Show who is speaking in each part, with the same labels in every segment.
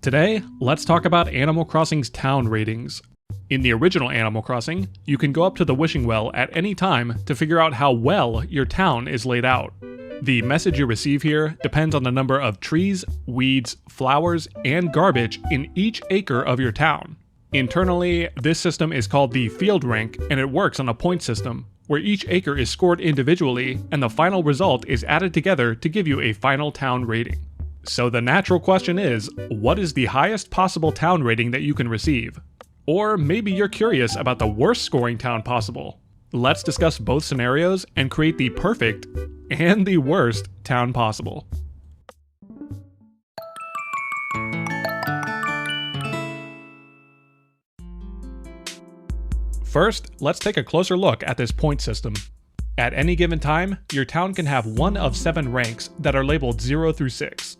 Speaker 1: Today, let's talk about Animal Crossing's town ratings. In the original Animal Crossing, you can go up to the wishing well at any time to figure out how well your town is laid out. The message you receive here depends on the number of trees, weeds, flowers, and garbage in each acre of your town. Internally, this system is called the field rank, and it works on a point system, where each acre is scored individually and the final result is added together to give you a final town rating. So the natural question is, what is the highest possible town rating that you can receive? Or maybe you're curious about the worst scoring town possible. Let's discuss both scenarios and create the perfect and the worst town possible. First, let's take a closer look at this point system. At any given time, your town can have one of 7 ranks that are labeled 0 through 6.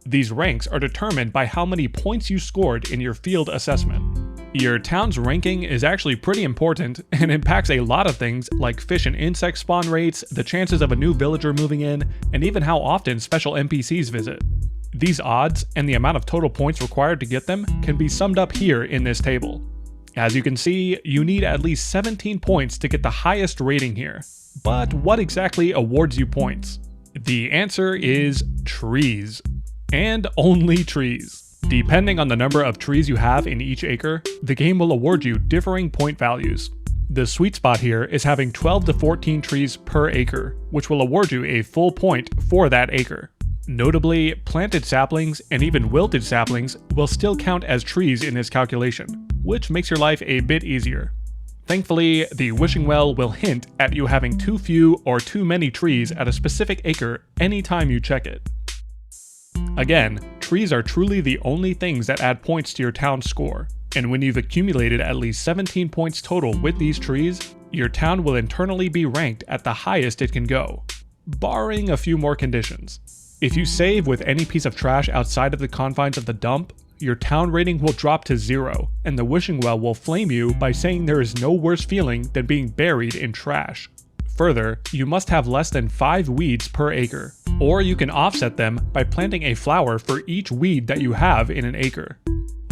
Speaker 1: These ranks are determined by how many points you scored in your field assessment. Your town's ranking is actually pretty important and impacts a lot of things like fish and insect spawn rates, the chances of a new villager moving in, and even how often special NPCs visit. These odds and the amount of total points required to get them can be summed up here in this table. As you can see, you need at least 17 points to get the highest rating here. But what exactly awards you points? The answer is trees. And only trees. Depending on the number of trees you have in each acre, the game will award you differing point values. The sweet spot here is having 12 to 14 trees per acre, which will award you a full point for that acre. Notably, planted saplings and even wilted saplings will still count as trees in this calculation, which makes your life a bit easier. Thankfully, the wishing well will hint at you having too few or too many trees at a specific acre anytime you check it. Again, trees are truly the only things that add points to your town score, and when you've accumulated at least 17 points total with these trees, your town will internally be ranked at the highest it can go, barring a few more conditions. If you save with any piece of trash outside of the confines of the dump, your town rating will drop to 0, and the wishing well will flame you by saying there is no worse feeling than being buried in trash. Further, you must have less than 5 weeds per acre, or you can offset them by planting a flower for each weed that you have in an acre.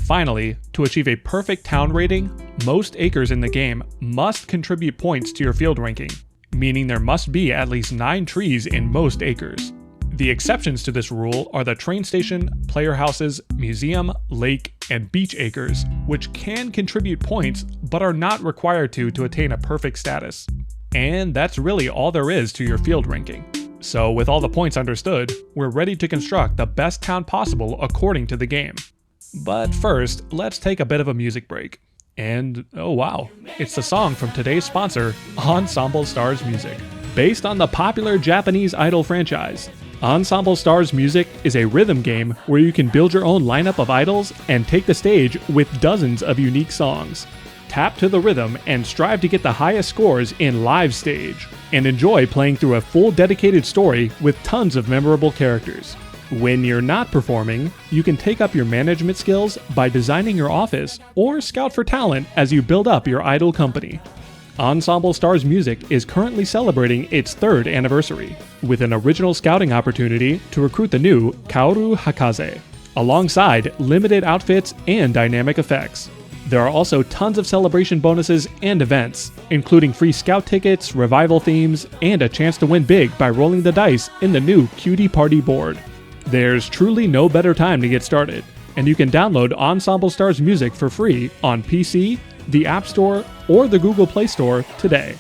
Speaker 1: Finally, to achieve a perfect town rating, most acres in the game must contribute points to your field ranking, meaning there must be at least 9 trees in most acres. The exceptions to this rule are the train station, player houses, museum, lake, and beach acres, which can contribute points but are not required to attain a perfect status. And that's really all there is to your field ranking. So with all the points understood, we're ready to construct the best town possible according to the game. But first, let's take a bit of a music break. And oh wow, it's the song from today's sponsor, Ensemble Stars Music. Based on the popular Japanese idol franchise, Ensemble Stars Music is a rhythm game where you can build your own lineup of idols and take the stage with dozens of unique songs. Tap to the rhythm and strive to get the highest scores in live stage, and enjoy playing through a full dedicated story with tons of memorable characters. When you're not performing, you can take up your management skills by designing your office or scout for talent as you build up your idol company. Ensemble Stars Music is currently celebrating its 3rd anniversary, with an original scouting opportunity to recruit the new Kaoru Hakaze, alongside limited outfits and dynamic effects. There are also tons of celebration bonuses and events, including free scout tickets, revival themes, and a chance to win big by rolling the dice in the new Cutie Party board. There's truly no better time to get started, and you can download Ensemble Stars Music for free on PC, the App Store, or the Google Play Store today.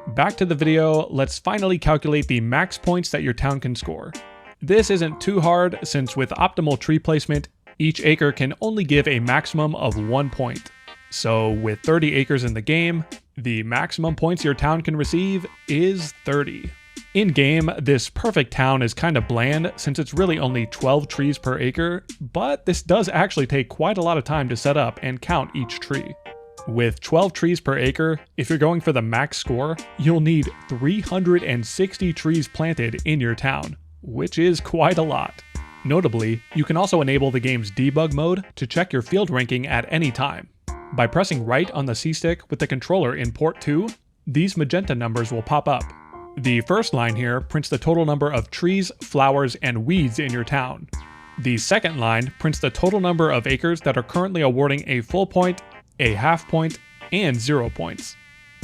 Speaker 1: Back to the video, let's finally calculate the max points that your town can score. This isn't too hard since with optimal tree placement, each acre can only give a maximum of 1 point. So with 30 acres in the game, the maximum points your town can receive is 30. In-game, this perfect town is kind of bland since it's really only 12 trees per acre, but this does actually take quite a lot of time to set up and count each tree. With 12 trees per acre, if you're going for the max score, you'll need 360 trees planted in your town, which is quite a lot. Notably, you can also enable the game's debug mode to check your field ranking at any time. By pressing right on the C-stick with the controller in port 2, these magenta numbers will pop up. The first line here prints the total number of trees, flowers, and weeds in your town. The second line prints the total number of acres that are currently awarding a full point, a half point, and 0 points.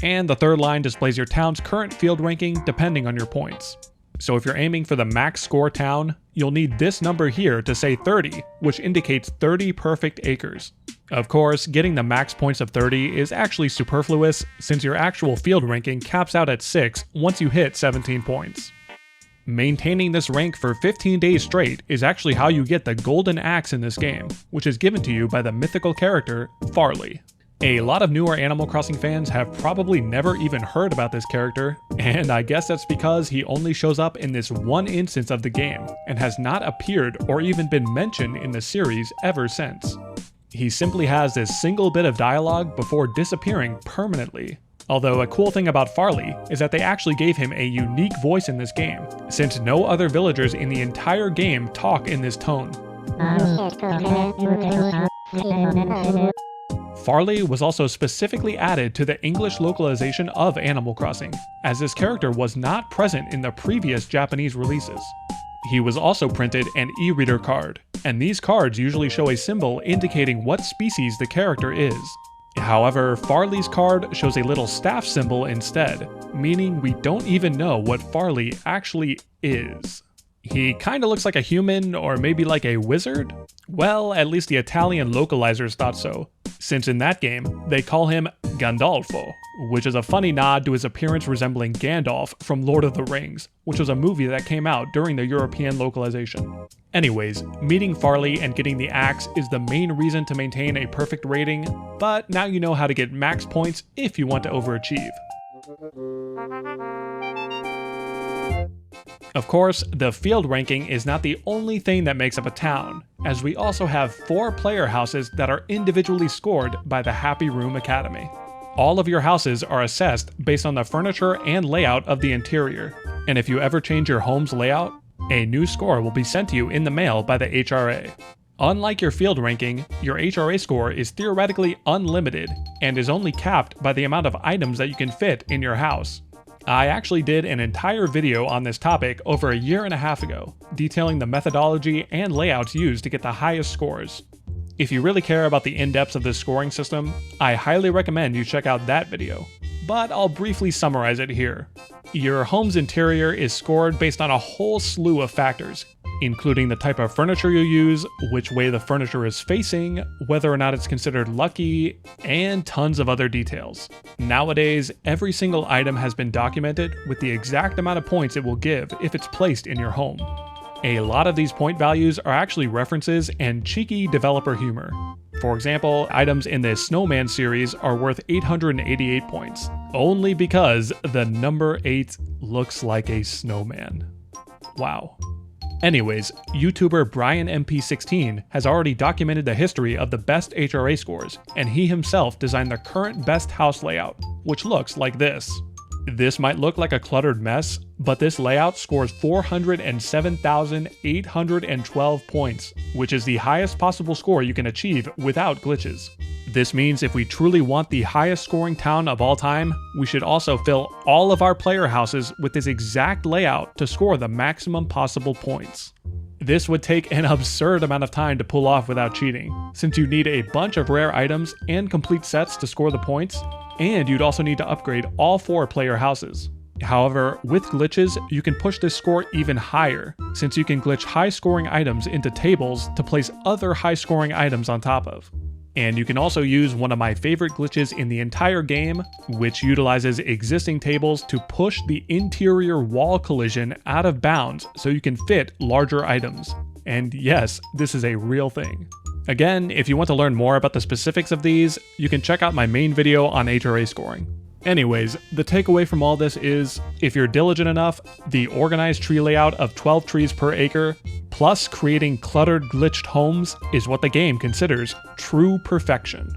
Speaker 1: And the third line displays your town's current field ranking depending on your points. So if you're aiming for the max score town, you'll need this number here to say 30, which indicates 30 perfect acres. Of course, getting the max points of 30 is actually superfluous since your actual field ranking caps out at 6 once you hit 17 points. Maintaining this rank for 15 days straight is actually how you get the golden axe in this game, which is given to you by the mythical character, Farley. A lot of newer Animal Crossing fans have probably never even heard about this character, and I guess that's because he only shows up in this one instance of the game, and has not appeared or even been mentioned in the series ever since. He simply has this single bit of dialogue before disappearing permanently. Although a cool thing about Farley is that they actually gave him a unique voice in this game, since no other villagers in the entire game talk in this tone. Farley was also specifically added to the English localization of Animal Crossing, as this character was not present in the previous Japanese releases. He was also printed an e-reader card, and these cards usually show a symbol indicating what species the character is. However, Farley's card shows a little staff symbol instead, meaning we don't even know what Farley actually is. He kinda looks like a human, or maybe like a wizard? Well, at least the Italian localizers thought so, since in that game, they call him Gandolfo, which is a funny nod to his appearance resembling Gandalf from Lord of the Rings, which was a movie that came out during the European localization. Anyways, meeting Farley and getting the axe is the main reason to maintain a perfect rating, but now you know how to get max points if you want to overachieve. Of course, the field ranking is not the only thing that makes up a town, as we also have 4 player houses that are individually scored by the Happy Room Academy. All of your houses are assessed based on the furniture and layout of the interior, and if you ever change your home's layout, a new score will be sent to you in the mail by the HRA. Unlike your field ranking, your HRA score is theoretically unlimited and is only capped by the amount of items that you can fit in your house. I actually did an entire video on this topic over a year and a half ago, detailing the methodology and layouts used to get the highest scores. If you really care about the in-depths of this scoring system, I highly recommend you check out that video, but I'll briefly summarize it here. Your home's interior is scored based on a whole slew of factors, including the type of furniture you use, which way the furniture is facing, whether or not it's considered lucky, and tons of other details. Nowadays, every single item has been documented with the exact amount of points it will give if it's placed in your home. A lot of these point values are actually references and cheeky developer humor. For example, items in the Snowman series are worth 888 points, only because the number 8 looks like a snowman. Wow. Anyways, YouTuber BrianMP16 has already documented the history of the best HRA scores, and he himself designed the current best house layout, which looks like this. This might look like a cluttered mess, but this layout scores 407,812 points, which is the highest possible score you can achieve without glitches. This means if we truly want the highest scoring town of all time, we should also fill all of our player houses with this exact layout to score the maximum possible points. This would take an absurd amount of time to pull off without cheating, since you need a bunch of rare items and complete sets to score the points, and you'd also need to upgrade all 4 player houses. However, with glitches, you can push this score even higher, since you can glitch high-scoring items into tables to place other high-scoring items on top of. And you can also use one of my favorite glitches in the entire game, which utilizes existing tables to push the interior wall collision out of bounds so you can fit larger items. And yes, this is a real thing. Again, if you want to learn more about the specifics of these, you can check out my main video on HRA scoring. Anyways, the takeaway from all this is, if you're diligent enough, the organized tree layout of 12 trees per acre, plus creating cluttered glitched homes, is what the game considers true perfection.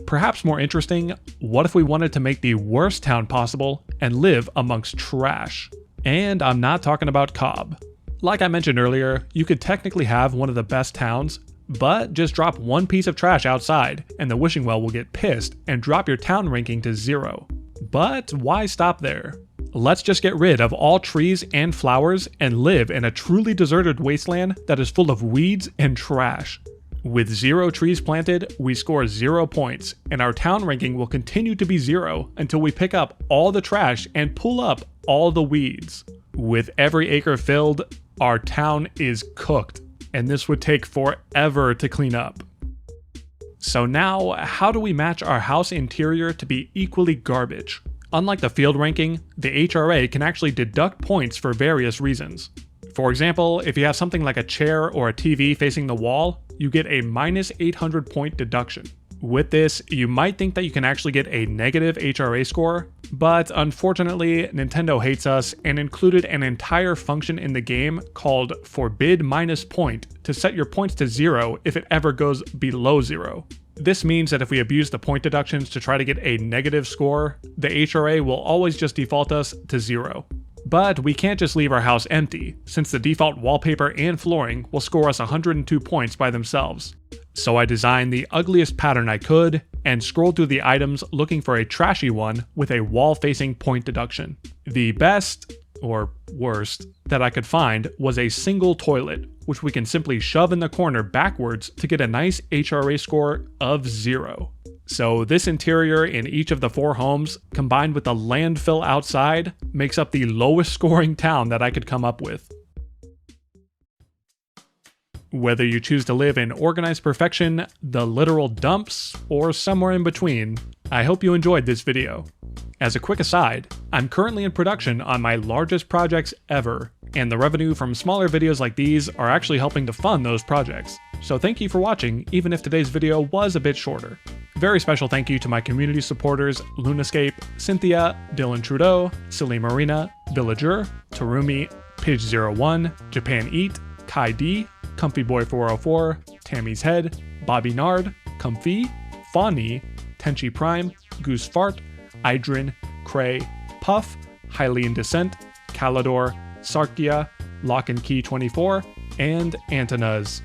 Speaker 1: Perhaps more interesting, what if we wanted to make the worst town possible and live amongst trash? And I'm not talking about Cobb. Like I mentioned earlier, you could technically have one of the best towns, But just drop one piece of trash outside, and the wishing well will get pissed and drop your town ranking to 0. But why stop there? Let's just get rid of all trees and flowers and live in a truly deserted wasteland that is full of weeds and trash. With 0 trees planted, we score 0 points, and our town ranking will continue to be 0 until we pick up all the trash and pull up all the weeds. With every acre filled, our town is cooked, and this would take forever to clean up. So now, how do we match our house interior to be equally garbage? Unlike the field ranking, the HRA can actually deduct points for various reasons. For example, if you have something like a chair or a TV facing the wall, you get a minus 800 point deduction. With this, you might think that you can actually get a negative HRA score, but unfortunately, Nintendo hates us and included an entire function in the game called forbid minus point to set your points to 0 if it ever goes below 0. This means that if we abuse the point deductions to try to get a negative score, the HRA will always just default us to 0. But we can't just leave our house empty, since the default wallpaper and flooring will score us 102 points by themselves. So I designed the ugliest pattern I could, and scrolled through the items looking for a trashy one with a wall-facing point deduction. The best, or worst, that I could find was a single toilet, which we can simply shove in the corner backwards to get a nice HRA score of 0. So this interior in each of the 4 homes, combined with the landfill outside, makes up the lowest scoring town that I could come up with. Whether you choose to live in organized perfection, the literal dumps, or somewhere in between, I hope you enjoyed this video. As a quick aside, I'm currently in production on my largest projects ever, and the revenue from smaller videos like these are actually helping to fund those projects. So thank you for watching, even if today's video was a bit shorter. Very special thank you to my community supporters Lunascape, Cynthia, Dylan Trudeau, Silly Marina, Villager, Tarumi, Pidge01, Japan Eat, Kai D, Comfyboy404, Tammy's Head, Bobby Nard, Comfy, Fawny, Tenchi Prime, Goose Fart, Idrin, Cray, Puff, Highly in Descent, Calidor, Sarkia, Lock and Key 24, and Antonaz.